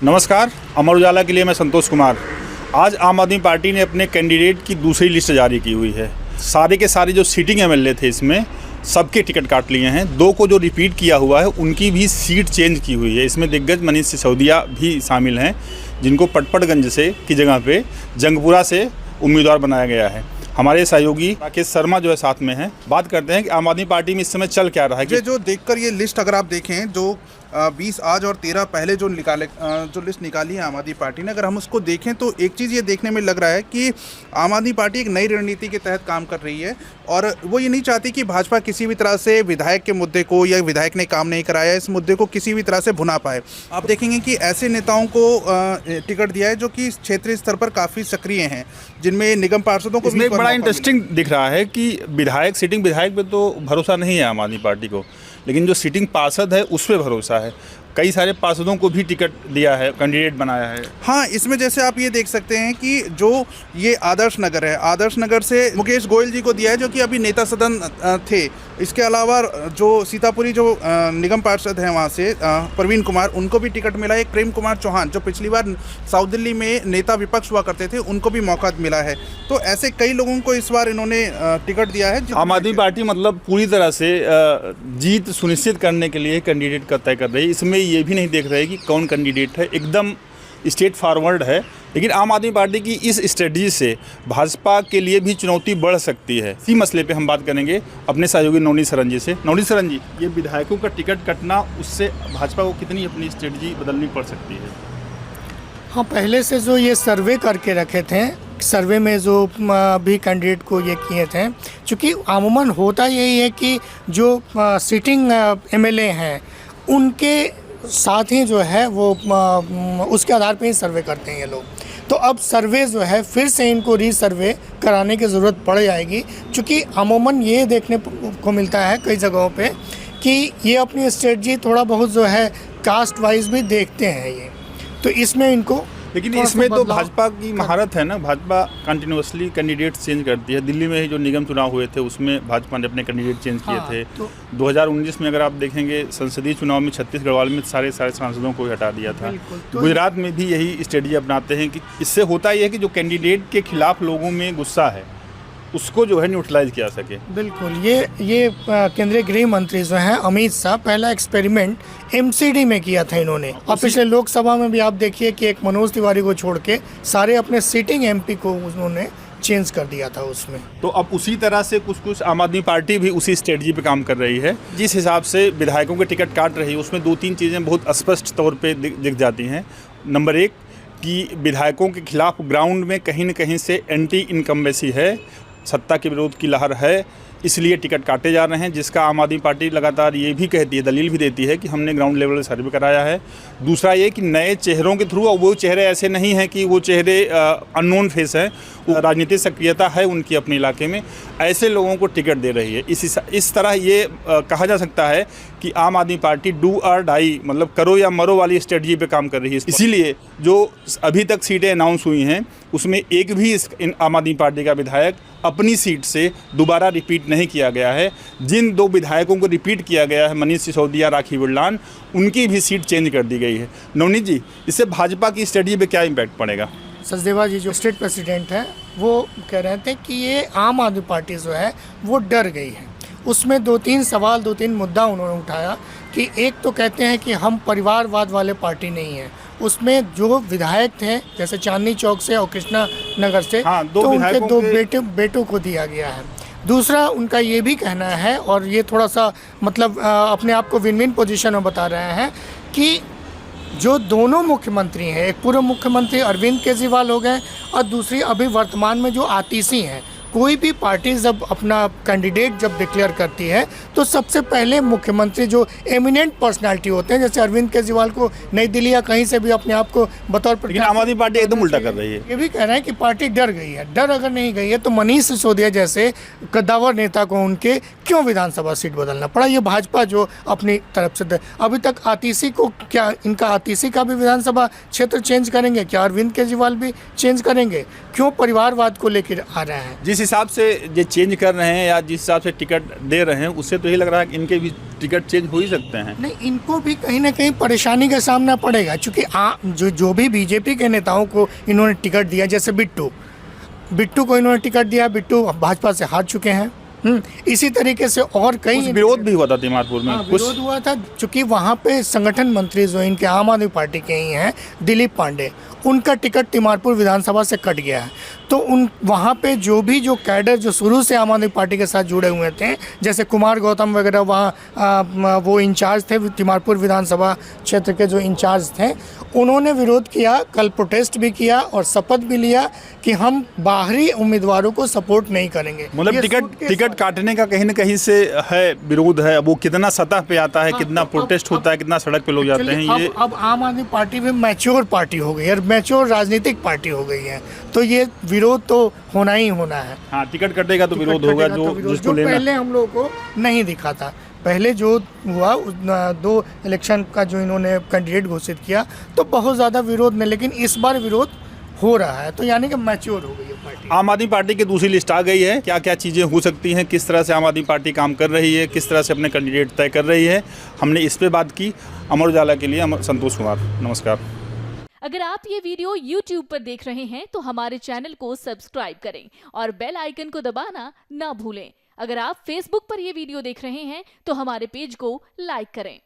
नमस्कार, अमर उजाला के लिए मैं संतोष कुमार। आज आम आदमी पार्टी ने अपने कैंडिडेट की दूसरी लिस्ट जारी की हुई है। सारे के सारे जो सीटिंग एमएलए थे इसमें सबके टिकट काट लिए हैं। दो को जो रिपीट किया हुआ है उनकी भी सीट चेंज की हुई है। इसमें दिग्गज मनीष सिसोदिया भी शामिल हैं, जिनको पटपड़गंज से की जगह पे जंगपुरा से उम्मीदवार बनाया गया है। हमारे सहयोगी राकेश शर्मा जो है साथ में हैं। बात करते हैं कि आम आदमी पार्टी में इस समय चल क्या रहा है। जो देखकर ये लिस्ट अगर आप देखें, जो 20 आज और 13 पहले जो लिस्ट निकाली है आम आदमी पार्टी ने, अगर हम उसको देखें तो एक चीज़ ये देखने में लग रहा है कि आम आदमी पार्टी एक नई रणनीति के तहत काम कर रही है और वो ये नहीं चाहती कि भाजपा किसी भी तरह से विधायक के मुद्दे को या विधायक ने काम नहीं कराया इस मुद्दे को किसी भी तरह से भुना पाए। आप देखेंगे कि ऐसे नेताओं को टिकट दिया है जो कि क्षेत्रीय स्तर पर काफ़ी सक्रिय हैं, जिनमें निगम पार्षदों को भी बड़ा इंटरेस्टिंग दिख रहा है कि सिटिंग विधायक पे तो भरोसा नहीं है आम आदमी पार्टी को, लेकिन जो सिटिंग पार्षद है उस पर भरोसा है। कई सारे पार्षदों को भी टिकट दिया है, कैंडिडेट बनाया है। हाँ, इसमें जैसे आप ये देख सकते हैं कि जो ये आदर्श नगर है, आदर्श नगर से मुकेश गोयल जी को दिया है जो कि अभी नेता सदन थे। इसके अलावा जो सीतापुरी जो निगम पार्षद हैं वहाँ से प्रवीण कुमार, उनको भी टिकट मिला है। प्रेम कुमार चौहान जो पिछली बार साउथ दिल्ली में नेता विपक्ष हुआ करते थे, उनको भी मौका मिला है। तो ऐसे कई लोगों को इस बार इन्होंने टिकट दिया है। आम आदमी पार्टी मतलब पूरी तरह से जीत सुनिश्चित करने के लिए कैंडिडेट का तय कर रही है। इसमें ये भी नहीं देख रहे कि कौन कैंडिडेट है, एकदम स्ट्रेट फॉरवर्ड है। लेकिन आम आदमी पार्टी की इस स्ट्रेटजी से भाजपा के लिए भी चुनौती बढ़ सकती है। इसी मसले पे हम बात करेंगे अपने सहयोगी नवनीत सरन जी से। नवनीत सरन जी, ये विधायकों का टिकट कटना, उससे भाजपा को कितनी अपनी स्ट्रेटजी बदलनी पड़ सकती है? हाँ, पहले से जो ये सर्वे करके रखे थे, सर्वे में जो भी कैंडिडेट को ये किए थे, चूँकि अमूमन होता यही है कि जो सिटिंग एमएलए हैं उनके साथ ही जो है वो उसके आधार पे ही सर्वे करते हैं ये लोग। तो अब सर्वे जो है फिर से इनको रीसर्वे कराने की ज़रूरत पड़ जाएगी, क्योंकि अमूमन ये देखने को मिलता है कई जगहों पे कि ये अपनी स्ट्रेटजी थोड़ा बहुत जो है कास्ट वाइज भी देखते हैं ये, तो इसमें इनको लेकिन इसमें तो भाजपा की महारत है ना। भाजपा कंटिन्यूसली कैंडिडेट चेंज करती है। दिल्ली में ही जो निगम चुनाव हुए थे उसमें भाजपा ने अपने कैंडिडेट चेंज किए थे। 2019 में अगर आप देखेंगे संसदीय चुनाव में छत्तीसगढ़ में सारे सांसदों को हटा दिया था। गुजरात में भी यही स्ट्रेटजी अपनाते हैं कि इससे होता यह है कि जो कैंडिडेट के खिलाफ लोगों में गुस्सा है उसको जो है न्यूट्रलाइज किया सके। बिल्कुल, ये केंद्रीय गृह मंत्री जो हैं अमित शाह, पहला एक्सपेरिमेंट एमसीडी में किया था इन्होंने। और पिछले लोकसभा में भी आप देखिए कि एक मनोज तिवारी को छोड़ के सारे अपने सिटिंग एमपी को उन्होंने चेंज कर दिया था उसमें। तो अब उसी तरह से कुछ आम आदमी पार्टी भी उसी स्ट्रेटजी पे काम कर रही है। जिस हिसाब से विधायकों के टिकट काट रही है उसमें 2-3 चीज़ें बहुत स्पष्ट तौर पे दिख जाती हैं। नंबर 1 कि विधायकों के खिलाफ ग्राउंड में कहीं न कहीं से एंटी इनकम्बेंसी है, सत्ता के विरोध की लहर है, इसलिए टिकट काटे जा रहे हैं, जिसका आम आदमी पार्टी लगातार ये भी कहती है, दलील भी देती है कि हमने ग्राउंड लेवल सर्वे कराया है। दूसरा ये कि नए चेहरों के थ्रू, वो चेहरे ऐसे नहीं हैं कि वो चेहरे अननोन फेस हैं, राजनीतिक सक्रियता है उनकी अपने इलाके में, ऐसे लोगों को टिकट दे रही है। इस तरह ये कहा जा सकता है कि आम आदमी पार्टी डू और डाई, मतलब करो या मरो वाली स्ट्रेटजी पे काम कर रही है। इसीलिए जो अभी तक सीटें अनाउंस हुई हैं उसमें एक भी आम आदमी पार्टी का विधायक अपनी सीट से दोबारा रिपीट नहीं किया गया है। जिन 2 विधायकों को रिपीट किया गया है, मनीष सिसोदिया, राखी बिरलान, उनकी भी सीट चेंज कर दी गई है। नवनीत जी, इससे भाजपा की स्ट्रेटजी पे क्या इम्पैक्ट पड़ेगा? सचदेवा जी जो स्टेट प्रेसिडेंट हैं वो कह रहे थे कि ये आम आदमी पार्टी जो है वो डर गई है। उसमें 2-3 सवाल, 2-3 मुद्दा उन्होंने उठाया कि एक तो कहते हैं कि हम परिवारवाद वाले पार्टी नहीं है। उसमें जो विधायक थे जैसे चांदनी चौक से और कृष्णा नगर से, तो उनके 2 बेटों को दिया गया है। दूसरा उनका ये भी कहना है, और ये थोड़ा सा मतलब अपने आप को विन विन पोजीशन में बता रहे हैं, कि जो दोनों मुख्यमंत्री हैं, एक पूर्व मुख्यमंत्री अरविंद केजरीवाल हो गए और दूसरी अभी वर्तमान में जो आतिशी हैं, कोई भी पार्टी जब अपना कैंडिडेट जब डिक्लेयर करती है तो सबसे पहले मुख्यमंत्री जो एमिनेंट पर्सनालिटी होते हैं, जैसे अरविंद केजरीवाल को नई दिल्ली या कहीं से भी अपने आप को बतौर पर, लेकिन आम आदमी पार्टी एकदम उल्टा कर रही है। ये भी कह रहे हैं कि पार्टी डर गई है। डर अगर नहीं गई है तो मनीष सिसोदिया जैसे कद्दावर नेता को उनके क्यों विधानसभा सीट बदलना पड़ा? ये भाजपा जो अपनी तरफ से अभी तक आतिशी को, क्या इनका आतिशी का भी विधानसभा क्षेत्र चेंज करेंगे? क्या अरविंद केजरीवाल भी चेंज करेंगे? क्यों परिवारवाद को लेकर आ रहे हैं? जिस हिसाब से ये चेंज कर रहे हैं या जिस हिसाब से टिकट दे रहे हैं, उससे तो यही लग रहा है कि इनके भी टिकट चेंज हो ही सकते हैं। नहीं, इनको भी कहीं ना कहीं परेशानी का सामना पड़ेगा, क्योंकि जो भी बीजेपी के नेताओं को इन्होंने टिकट दिया, जैसे बिट्टू को इन्होंने टिकट दिया, बिट्टू भाजपा से हार चुके हैं। इसी तरीके से और कई विरोध भी हुआ था तिमारपुर में। कुछ विरोध हुआ था, चूंकि वहाँ पे संगठन मंत्री जो इनके आम आदमी पार्टी के ही हैं, दिलीप पांडे, उनका टिकट तिमारपुर विधानसभा से कट गया है। तो वहाँ पे जो कैडर जो शुरू से आम आदमी पार्टी के साथ जुड़े हुए थे, जैसे कुमार गौतम वगैरह, वहाँ वो इंचार्ज थे तिमारपुर विधानसभा क्षेत्र के, जो इंचार्ज थे, उन्होंने विरोध किया, कल प्रोटेस्ट भी किया और शपथ भी लिया कि हम बाहरी उम्मीदवारों को सपोर्ट नहीं करेंगे। मतलब टिकट काटने का कहीं ना कहीं से है विरोध है। वो कितना सतह पे आता है, कितना प्रोटेस्ट होता है, कितना सड़क पे लोग जाते हैं। ये अब आम आदमी पार्टी भी मैच्योर पार्टी हो गई है, मैच्योर राजनीतिक पार्टी हो गई है, तो ये विरोध तो होना ही होना है। हाँ, टिकट कटेगा तो विरोध होगा, जो पहले हम लोगों को नहीं दिखा था। पहले जो हुआ 2 इलेक्शन का जो इन्होंने कैंडिडेट घोषित किया तो बहुत ज़्यादा विरोध में, लेकिन इस बार विरोध हो रहा है, तो यानी कि मैच्योर हो गई है पार्टी। आम आदमी पार्टी की दूसरी लिस्ट आ गई है। क्या क्या चीज़ें हो सकती हैं, किस तरह से आम आदमी पार्टी काम कर रही है, किस तरह से अपने कैंडिडेट तय कर रही है, हमने इस पे बात की। अमर उजाला के लिए संतोष कुमार, नमस्कार। अगर आप ये वीडियो YouTube पर देख रहे हैं तो हमारे चैनल को सब्सक्राइब करें और बेल आइकन को दबाना ना भूलें। अगर आप Facebook पर ये वीडियो देख रहे हैं तो हमारे पेज को लाइक करें।